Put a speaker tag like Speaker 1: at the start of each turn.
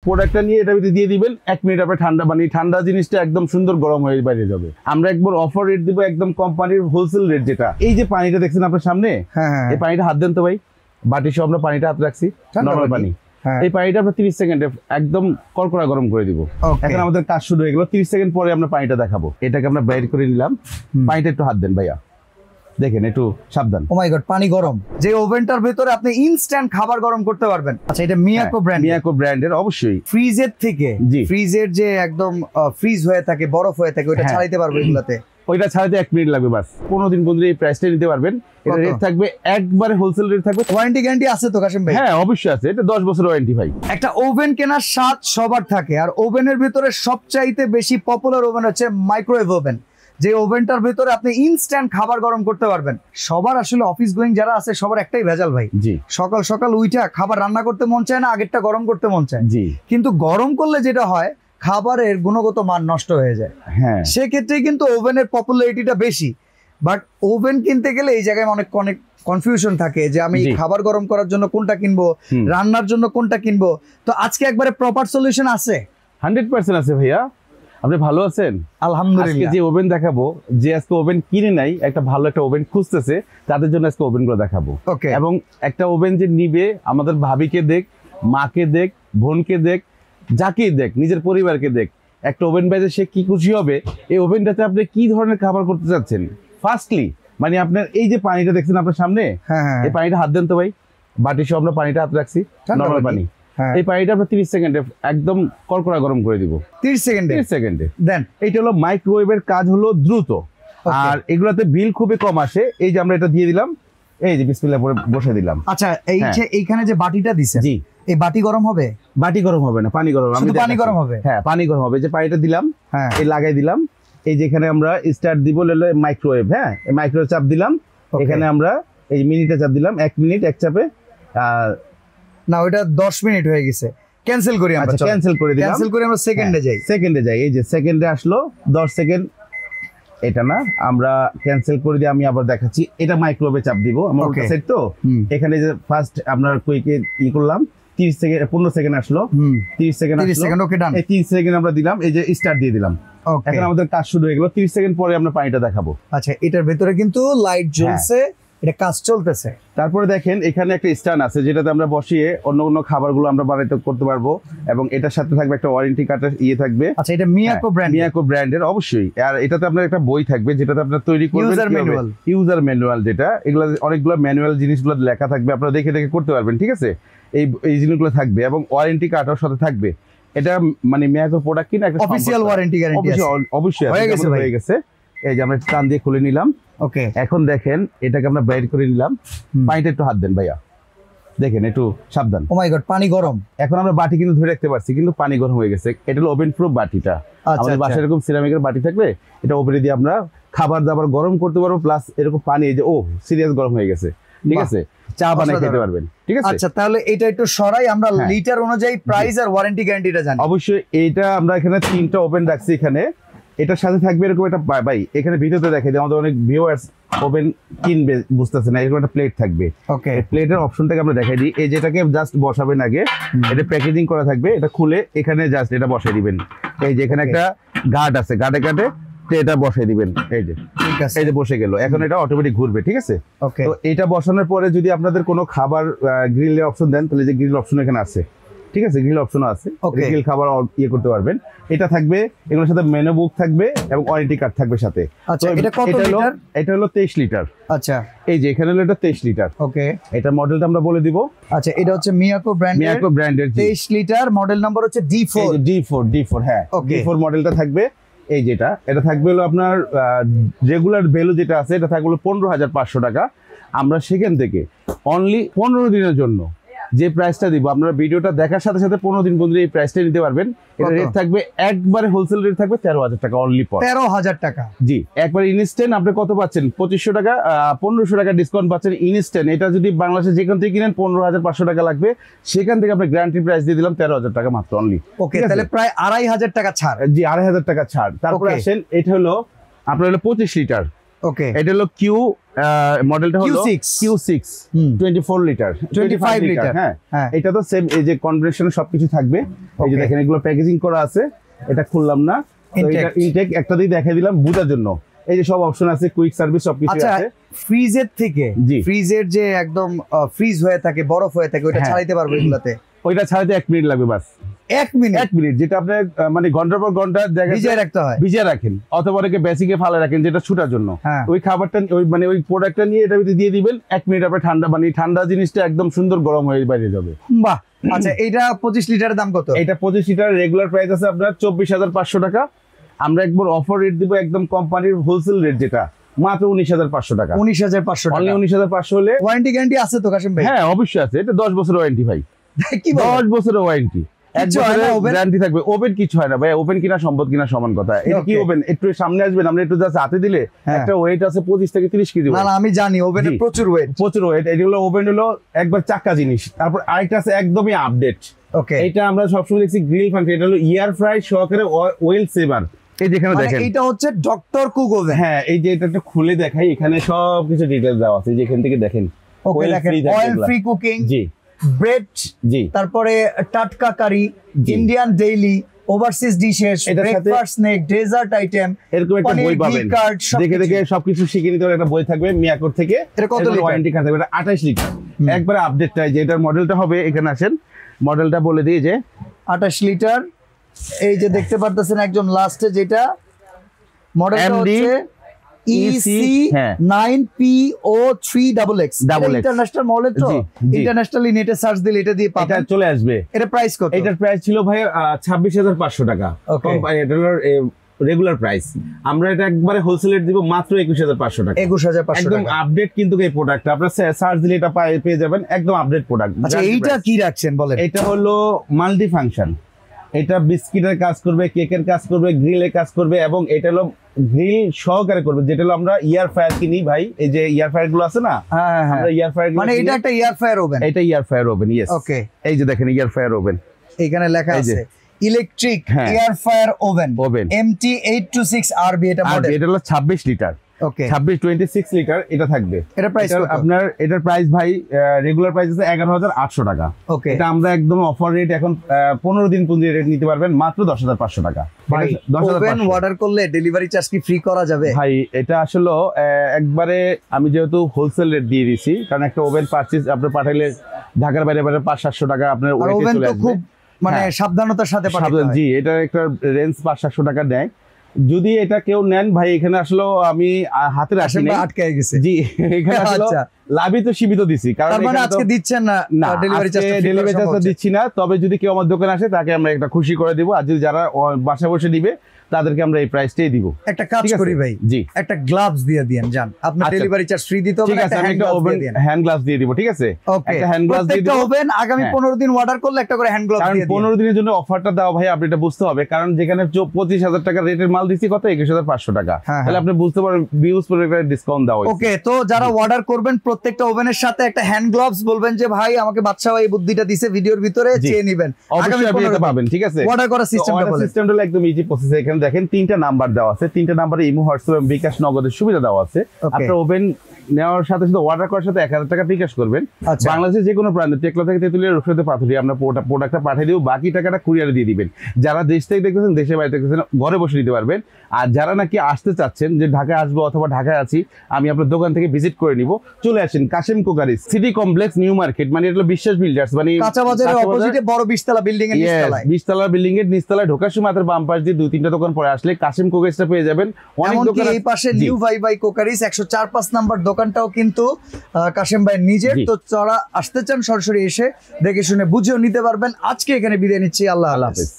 Speaker 1: প্রোডাক্টটা নিয়ে এটা ভিতরে দিয়ে দিবেন, 1 মিনিট আপনি ঠান্ডা ঠান্ডা জিনিসটা একদম সুন্দর গরম হয়ে বাইরে যাবে। আমরা একবার অফার রেট দিব, একদম কোম্পানির হোলসেল রেট যেটা। এই যে পানিটা দেখছেন আপনার সামনে, এই পানিটা হাত দেন তো ভাই, বাটি সহ আমরা পানিটা হাত রাখছি, নরমাল পানি। এই পানিটা আমরা 30 সেকেন্ডে একদম কড়কড়া গরম করে দিব। এখন আমাদের কাজ শুরু হয়ে গেল, 30 সেকেন্ড পরে আমরা পানিটা দেখাবো। এটাকে আমরা বাইর করে নিলাম, পানিটা একটু হাত দেন ভাইয়া, দেখেন একটু সাবধান।
Speaker 2: ও মাই গড, পানি গরম। যে ওভেনটার ভিতরে আপনি ইনস্ট্যান্ট খাবার গরম করতে পারবেন। আচ্ছা, এটা মিয়াকো ব্র্যান্ড।
Speaker 1: মিয়াকো ব্র্যান্ডের অবশ্যই।
Speaker 2: ফ্রিজের থেকে, ফ্রিজের যে একদম ফ্রিজ হয়ে থাকে, বরফ হয়ে থাকে, ওটা ছাড়াইতে পারবো এগুলাতে?
Speaker 1: ওইটা ছাড়াতে 1 মিনিট লাগবে বাস। 15 দিন পর্যন্ত এই প্রাইসটা নিতে পারবেন। এটা রেট থাকবে একবারে হোলসেল রেট থাকবে।
Speaker 2: ওয়ারেন্টি গ্যারান্টি আছে তো কাশিম ভাই?
Speaker 1: হ্যাঁ অবশ্যই আছে, এটা 10 বছর ওয়ারেন্টি ভাই।
Speaker 2: একটা ওভেন কেনার স্বাদ সবার থাকে, আর ওভেনের ভিতরে সবচাইতে বেশি পপুলার ওভেন হচ্ছে মাইক্রোওয়েভ ওভেন। যে ওভেনটার ভিতরে আপনি ইনস্ট্যান্ট খাবার গরম করতে পারবেন। সবার আসলে অফিস গোয়িং যারা আছে সবার একটাই ভেজাল ভাই,
Speaker 1: জি,
Speaker 2: সকাল সকাল উইঠা খাবার রান্না করতে মন চায় না, আগেরটা গরম করতে মন চায়।
Speaker 1: জি,
Speaker 2: কিন্তু গরম করলে যেটা হয়, খাবারের গুণগত মান নষ্ট হয়ে যায়।
Speaker 1: হ্যাঁ,
Speaker 2: সেক্ষেত্রে কিন্তু ওভেনের পপুলারিটিটা বেশি। বাট ওভেন কিনতে গেলে এই জায়গায় অনেক কনফিউশন থাকে যে আমি খাবার গরম করার জন্য কোনটা কিনবো, রান্নার জন্য কোনটা কিনবো। তো আজকে একবারে প্রপার সলিউশন আছে?
Speaker 1: 100% আছে ভাইয়া। আপনি ভালো আছেন?
Speaker 2: আলহামদুলিল্লাহ।
Speaker 1: যে ওভেন দেখাবো, যে আজকে ওভেন কিনে নাই, একটা ভালো একটা ওভেন খুঁজতেছে, তাদের জন্য আজকে ওভেনগুলো দেখাবো। এবং একটা ওভেন যে নিবে, আমাদের ভাবিকে দেখ, মাকে দেখ, বোনকে দেখ, যাকেই দেখ, নিজের পরিবারকে দেখ, একটা ওভেন বাইরে সে কি খুশি হবে। এই ওভেনটাতে আপনি কি ধরনের খাবার করতে চাচ্ছেন? ফার্স্টলি মানে আপনার এই যে পানিটা দেখছেন আপনার সামনে, এই পানিটা হাত দেন তো ভাই, বাটি সহ আমরা পানিটা হাত রাখছি, নরমাল পানি। এই পানিটা আমরা 30 সেকেন্ডে একদম কড়কড়া গরম করে দিব।
Speaker 2: 30 সেকেন্ডে
Speaker 1: দেন। এইটা হলো মাইক্রোওয়েভের কাজ হলো দ্রুত, আর এগুলাতে বিল খুবই কম আসে। এই যে আমরা এটা দিয়ে দিলাম, এই যে বিসমিল্লাহ পরে বসে দিলাম।
Speaker 2: আচ্ছা, এই যে এইখানে যে বাটিটা দিছেন, জি, এই বাটি গরম হবে?
Speaker 1: বাটি গরম হবে না, পানি গরম।
Speaker 2: শুধু পানি গরম হবে?
Speaker 1: হ্যাঁ, পানি গরম হবে। যে পানিটা দিলাম, এই লাগাই দিলাম, এই যেখানে আমরা স্টার্ট দিব হলো মাইক্রোওয়েভ। হ্যাঁ, এই মাইক্রোওয়েভ চাপ দিলাম, এখানে আমরা এই মিনিটে চাপ দিলাম, 1 মিনিট এক চাপে।
Speaker 2: না, ওটা 10 মিনিট হয়ে গেছে, ক্যান্সেল করি আমরা।
Speaker 1: ক্যান্সেল করে দিলাম,
Speaker 2: ক্যান্সেল করে আমরা সেকেন্ডে যাই।
Speaker 1: এই যে সেকেন্ডে আসলো 10 সেকেন্ড। এটা না, আমরা ক্যান্সেল করে দিয়ে আমি আবার দেখাচ্ছি। এটা মাইক্রোওয়েভে চাপ দিব, আমার ওটা সেট তো। এখানে যে ফার্স্ট আপনার কুইকে করলাম, 30 সেকেন্ড 15 সেকেন্ড আসলো, 30 সেকেন্ড আসলো।
Speaker 2: ওকে, ডান।
Speaker 1: এই 30 সেকেন্ড আমরা দিলাম, এই যে স্টার্ট দিয়ে দিলাম। এখন আমাদের কাজ শুরু হয়ে গেল। 30 সেকেন্ড পরে আমরা পানিটা দেখাবো।
Speaker 2: আচ্ছা, এটার ভেতরে কিন্তু লাইট জ্বলছে, এটা কাজ চলতেছে।
Speaker 1: তারপরে দেখেন এখানে একটা স্ট্যান্ড আছে, যেটাতে আমরা বসিয়ে অন্য খাবারগুলো আমরা বানাইতে করতে পারবো। এবং এটার সাথে থাকবে একটা ওয়ারেন্টি কার্ডের থাকবে।
Speaker 2: আচ্ছা, এটা মিয়াকো ব্র্যান্ড?
Speaker 1: মিয়াকো ব্র্যান্ডের অবশ্যই। আর এটাতে আপনার একটা বই থাকবে, যেটাতে আপনার তৈরি করবেন ইউজার ম্যানুয়াল, যেটা এগুলো অনেকগুলো ম্যানুয়াল জিনিসগুলো লেখা থাকবে, আপনারা দেখে দেখে করতে পারবেন। ঠিক আছে, এই জিনিসগুলো থাকবে এবং ওয়ারেন্টি কার্ডও সাথে থাকবে। এটা মানে মিয়াকো প্রোডাক্ট কিনা একটা
Speaker 2: অফিশিয়াল ওয়ারেন্টি গ্যারান্টি আছে?
Speaker 1: অবশ্যই হয়ে গেছে। এই যে আমরা টান দিয়ে খুলে নিলাম।
Speaker 2: ওকে,
Speaker 1: এখন দেখেন এটাকে আমরা বাইর করে নিলাম, পানিটা একটু হাত দেন ভাইয়া, দেখেন একটু সাবধান।
Speaker 2: ও মাই গড, পানি গরম।
Speaker 1: এখন আমরা বাটি কিন্তু ধরে রাখতে পারছি, কিন্তু পানি গরম হয়ে গেছে। এটা হলো ওভেন প্রুফ বাটিটা। আমাদের বাসায় এরকম সিরামিকের বাটি থাকবে, এটা ওভেনে দিয়ে আমরা খাবার দাবার গরম করতে পারবো, প্লাস এরকম পানি, এই যে সিরিয়াস গরম হয়ে গেছে, ঠিক আছে, চা বানাই খেতে পারবেন। ঠিক আছে,
Speaker 2: আচ্ছা, তাহলে এটা একটু সরাই, আমরা লিটার অনুযায়ী প্রাইস আর ওয়ারেন্টি গ্যারান্টিটা জানি।
Speaker 1: অবশ্যই। এইটা আমরা এখানে 3টা ওভেন রাখছি। এখানে এটার সাথে থাকবে এরকম একটা ভাই, এখানে ভিডিওতে দেখে যে আমাদের অনেক ভিউয়ার্স ওভেন কিনবে, বুঝতেছে না, এরকম একটা প্লেট থাকবে।
Speaker 2: ওকে,
Speaker 1: প্লেটের অপশনটাকে আমরা দেখাই দিই। এই যেটাকে জাস্ট বসাবেন আগে, এটা প্যাকেজিং করা থাকবে, এটা খুলে এখানে জাস্ট এটা বসাই দিবেন। এই যে এখানে একটা গার্ড আছে, গার্ডে এটা বসাই দিবেন। এই যে ঠিক আছে, এই যে বসে গেল। এখন এটা অটোমেটিক ঘুরবে। ঠিক আছে, তো এটা বসানোর পরে যদি আপনাদের কোনো খাবার গ্রিলের অপশন দেন, তাহলে যে গ্রিল অপশন এখানে আছে। ঠিক আছে, গ্রিল অপশনও আছে, গ্রিল খাবার করতে পারবেন। এটা থাকবে, এগুলোর সাথে মেনু বুক থাকবে এবং ওয়ারেন্টি কার্ড থাকবে সাথে।
Speaker 2: আচ্ছা, এটা কত লিটার?
Speaker 1: এটা হলো 23 লিটার।
Speaker 2: আচ্ছা,
Speaker 1: এই যে এখানে হলো এটা 23 লিটার।
Speaker 2: ওকে,
Speaker 1: এটা মডেলটা আমরা বলে দিব।
Speaker 2: আচ্ছা, এটা হচ্ছে মিয়াকো ব্র্যান্ডের 23 লিটার, মডেল নাম্বার হচ্ছে
Speaker 1: D4। হ্যাঁ, D4 মডেলটা থাকবে। এই যেটা এটা থাকবে হলো আপনার রেগুলার ভ্যালু যেটা আছে, এটা থাকবে 15,500 টাকা। আমরা সেখান থেকে অনলি 15 দিনের জন্য যে প্রাইসটা দিব, আপনারা ভিডিওটা দেখার সাথে সাথে 15 দিন পর্যন্ত এই প্রাইসটা নিতে পারবেন। এটা রেট থাকবে একবারে হোলসেল রেট থাকবে 13,000 টাকা অনলি।
Speaker 2: 13,000 টাকা? জি,
Speaker 1: একবার ইনস্ট্যান্ট আপনি কত পাচ্ছেন? 2500 টাকা 1500 টাকা ডিসকাউন্ট পাচ্ছেন ইনস্ট্যান্ট। এটা যদি বাংলাদেশে যেখান থেকে কিনেন 15,500 টাকা লাগবে, সেখান থেকে আপনি গ্যারান্টি প্রাইস দিয়ে দিলাম 13,000 টাকা মাত্র অনলি।
Speaker 2: ওকে, তাহলে প্রায় 2,500 টাকা ছাড়।
Speaker 1: জি, 2,500 টাকা ছাড়। তারপরে আসেন, এটা হলো আপনার হলো 25 লিটার।
Speaker 2: ওকে,
Speaker 1: এটা হলো কিউ মডেলটা হলো Q6 24 লিটার 25 লিটার। হ্যাঁ, এটা তো সেম এই যে কনভেনশন সবকিছু থাকবে। এই যে দেখেন এগুলো প্যাকেজিং করা আছে, এটা খুললাম না, তো এটা ইনটেক একটা দিয়ে দেখাই দিলাম বুঝার জন্য। এই যে সব অপশন আছে, কুইক সার্ভিস সবকিছু আছে।
Speaker 2: ফ্রিজের থেকে ফ্রিজের যে একদম ফ্রিজ হয়ে থাকে, বরফ হয়ে থাকে, ওটা ছাড়াইতে পারবে এগুলাতে?
Speaker 1: ওইটা ছাড়াইতে 1 মিনিট লাগবে বাস।
Speaker 2: 1 মিনিট,
Speaker 1: যেটা আপনার মানে ঘন্টার পর ঘন্টা
Speaker 2: ভিজিয়ে রাখতে হয়,
Speaker 1: ভিজিয়ে রাখেন অথবা অনেকে বেসিকে ফালা রাখেন যেটা ছুটার জন্য। ওই খাবারটা ওই মানে ওই প্রোডাক্টটা নিয়ে এটা ভিতরে দিয়ে দিবেন, 1 মিনিট আপনার ঠান্ডা মানে ঠান্ডা জিনিসটা একদম সুন্দর গরম হয়ে বাইরে যাবে।
Speaker 2: বাহ। আচ্ছা, এটা 25 লিটারের দাম কত?
Speaker 1: এটা 25 লিটার রেগুলার প্রাইস আছে আপনার 24,500 টাকা। আমরা একবার অফার রেট দিব একদম কোম্পানির হোলসেল রেট, যেটা মাত্র 19,500 টাকা।
Speaker 2: 19,500 টাকা,
Speaker 1: 19,500 হলে
Speaker 2: ওয়ারেন্টি গ্যারান্টি আছে তো কাশিম ভাই?
Speaker 1: হ্যাঁ অবশ্যই আছে, এটা 10 বছরের ওয়ারেন্টি ভাই।
Speaker 2: কি
Speaker 1: 10 বছরের ওয়ারেন্টি, 1 বছরের গ্যারান্টি থাকবে। ওপেন কিছু হয় না ভাই, ওপেন কিনা সম্পদ কিনা সমান কথা। এটা কি ওপেন, একটু সামনে আসবেন, আমরা একটু জাস্ট হাতে দিলে একটা ওয়েট আছে 25 থেকে 30 কেজি।
Speaker 2: না আমি জানি ওভেনে প্রচুর ওয়েট,
Speaker 1: প্রচুর ওয়েট। এগুলো ওভেন হলো একবার চাক্কা জিনিস। তারপর আরেকটা আছে একদমই আপডেট।
Speaker 2: ওকে,
Speaker 1: এটা আমরা সবসময় দেখছি গ্রিল ফাংশন, এটা হলো ইয়ার ফ্রাই সহকারে ওয়েল সেভার। এই যেখানে দেখেন
Speaker 2: এটা হচ্ছে ডক্টর কুক ওভেন।
Speaker 1: হ্যাঁ, এই যে এটা একটা খুলে দেখাই, এখানে সবকিছু ডিটেইলস দেওয়া আছে, যেখান থেকে দেখেন।
Speaker 2: ওকে, দেখেন অয়েল ফ্রি কুকিং,
Speaker 1: জি
Speaker 2: ব্রেড, জি, তারপরে টাটকা curry, Indian daily, overseas dishes, breakfast snack, dessert item,
Speaker 1: এরকম একটা বই পাবেন। দেখে দেখে সবকিছু শিখে নিতে একটা বই থাকবে মিয়াকোর থেকে।
Speaker 2: এটা কত লিটার
Speaker 1: ওয়ারেন্টি কার্ড থাকবে? এটা 28 লিটার। একবারে আপডেটটা যে এটার মডেলটা হবে, এখানে আসেন মডেলটা বলে দিই, যে
Speaker 2: 28 লিটার। এই যে দেখতে পারতেছেন একদম লাস্টে যেটা মডেলটা হচ্ছে EC9PO3XX, ইন্টারন্যাশনাল মডেল তো ইন্টারন্যাশনালি নেটে সার্চ দিলে এটা দিয়ে পাবেন,
Speaker 1: চলে আসবে।
Speaker 2: এটা প্রাইস কত?
Speaker 1: এটার প্রাইস ছিল ভাই 26,500 টাকা রেগুলার প্রাইস। আমরা এটা একবারে হোলসেল রেট দিব মাত্র 21,500 টাকা।
Speaker 2: 21,500
Speaker 1: একদম আপডেট কিন্তু এই প্রোডাক্ট আপনারা সার্চ দিলে এটা পেয়ে যাবেন, একদম আপডেট প্রোডাক্ট।
Speaker 2: আচ্ছা, এইটা কি রাখছেন বলেন?
Speaker 1: এটা হলো মাল্টি ফাংশন। এটা বিস্কিটের কাজ করবে, কেকের কাজ করবে, গ্রিলের কাজ করবে, এবং এটা হলো গ্রিল সহকারে করবে, যেটা হলো আমরা ইয়ার ফ্রায়ার কিনি ভাই। এই যে ইয়ার ফ্রায়ার গুলো আছে না, আমরা ইয়ার ফ্রায়ার,
Speaker 2: মানে এটা একটা ইয়ার ফ্রায়ার ওভেন।
Speaker 1: এটা ইয়ার ফ্রায়ার ওভেন, ইয়েস।
Speaker 2: ওকে,
Speaker 1: এই যে দেখেন ইয়ার ফ্রায়ার ওভেন,
Speaker 2: এখানে লেখা আছে electric air fryer oven MT826RB। এটা মডেল, এটা
Speaker 1: হলো 26 লিটার। ওকে, 26 লিটার এটা থাকবে।
Speaker 2: এটা প্রাইস
Speaker 1: আপনার এটার প্রাইস ভাই রেগুলার প্রাইস আছে 11,800 টাকা।
Speaker 2: ওকে,
Speaker 1: এটা আমরা একদম অফার রেট, এখন 15 দিন পুঁজি রেট নিতে পারবেন মাত্র 10,500 টাকা।
Speaker 2: ভাই ওভেন অর্ডার করলে ডেলিভারি চার্জ কি ফ্রি করা যাবে?
Speaker 1: ভাই এটা আসলে একবারে আমি যেহেতু হোলসেল রেট দিয়ে দিছি, কারণ একটা ওভেন পারচেজ আপনি পাঠাইলে ঢাকার বাইরে 500-700 টাকা আপনার ওয়েটে চলে আসবে।
Speaker 2: খুব মানে সাবধানতার সাথে পাঠাতে হয়।
Speaker 1: জি, এটা একটা রেঞ্জ 500-700 টাকা দেয়। যদি এটা কেউ নেন ভাই, এখানে আসলে আমি হাতে রাখি না,
Speaker 2: আটকে গেছে।
Speaker 1: জি, এখানে আসলে লাভই তো সীমিত দিছি, কারণ
Speaker 2: মানে আজকে দিচ্ছেন না ডেলিভারি চার্জটা
Speaker 1: দিচ্ছি না। তবে যদি কেউ আমার দোকানে আসে তাকে আমরা একটা খুশি করে দিব, আর যদি যারা বাসায় বসে দিবে তাদেরকে আমরা এই প্রাইসটাই দিব।
Speaker 2: একটা কাজ করি ভাই, জি, একটা গ্লাভস দিয়ে দেন, জান আপনি ডেলিভারি চার্জ ফ্রি দিতে হবে।
Speaker 1: ঠিক আছে, আমি একটা হ্যান্ড গ্লাভস দিয়ে দিব। ঠিক আছে,
Speaker 2: একটা হ্যান্ড গ্লাভস দিয়ে দিব। ওভেন আগামী 15 দিন অর্ডার করলে একটা করে হ্যান্ড গ্লাভস দিয়ে দিন।
Speaker 1: 15 দিনের জন্য অফারটা দাও ভাই, আপনি এটা বুঝতে হবে, কারণ যেখানে 25,000 টাকা রেটের মাল দিছি কত 21,500 টাকা, তাহলে আপনি বুঝতে পারবেন ভিউজ পরে একটা ডিসকাউন্ট দাও।
Speaker 2: ওকে, তো যারা অর্ডার করবেন প্রত্যেকটা ওভেনের সাথে একটা হ্যান্ড গ্লাভস বলবেন যে ভাই আমাকে বাদশা ভাই এই বুদ্ধিটা দিছে, ভিডিওর ভিতরে চেয়ে নেবেন,
Speaker 1: আগামী 15 পাবেন। ঠিক আছে,
Speaker 2: অর্ডার করার
Speaker 1: সিস্টেমটা হলো একদম ইজি প্রসেস। এখানে দেখেন 3টা নাম্বার দেওয়া আছে, 3টা নাম্বারে ইমো, হোয়াটসঅ্যাপ এবং বিকাশ নগদের সুবিধা দেওয়া আছে। আপনার ওভেন নেওয়ার সাথে সাথে অর্ডার করার সাথে 1000 টাকা বিকাশ করবেন। বাংলাদেশের যে কোনো প্রান্তে, টেকলা থেকে তেতুলিয়া, রূপসাতে পাথুরিয়া, আমরা প্রোডাক্টটা পাঠিয়ে দিব, বাকি টাকাটা কুরিয়ারে দিয়ে দিবেন। যারা দেশ থেকে দেখতেছেন, দেশের বাইরে দেখতেছেন, ঘরে বসে নিতে পারবেন। আর যারা নাকি আসতে চাচ্ছেন যে ঢাকায় আসবো অথবা ঢাকায় আছি, আমি আপনার দোকান থেকে ভিজিট করে নিব, চলে আসেন Kashem crockeries, city complex, new market, মানে এটা বিশ্বাস বিল্ডার্স, মানে
Speaker 2: কাঁচা বাজারের অপোজিটে বড় 20তলা বিল্ডিং এর নিচতলায়,
Speaker 1: 20তলা বিল্ডিং এর নিচতলায় ঢোকার সময় হাতের বাম পাশ দিয়ে 2-3টা দোকান পরে আসলে কাশেম কোকারিজটা পেয়ে যাবেন। অনেক দোকান,
Speaker 2: এই পাশে নিউ ভাই কোকারিজ 104-5 নাম্বার দোকানটাও কিন্তু কাশেম ভাই নিজের। তো যারা আসতে চান সরাসরি এসে দেখে শুনে বুঝেও নিতে পারবেন। আজকে এখানে বিদায় নিচ্ছি, আল্লাহ হাফেজ।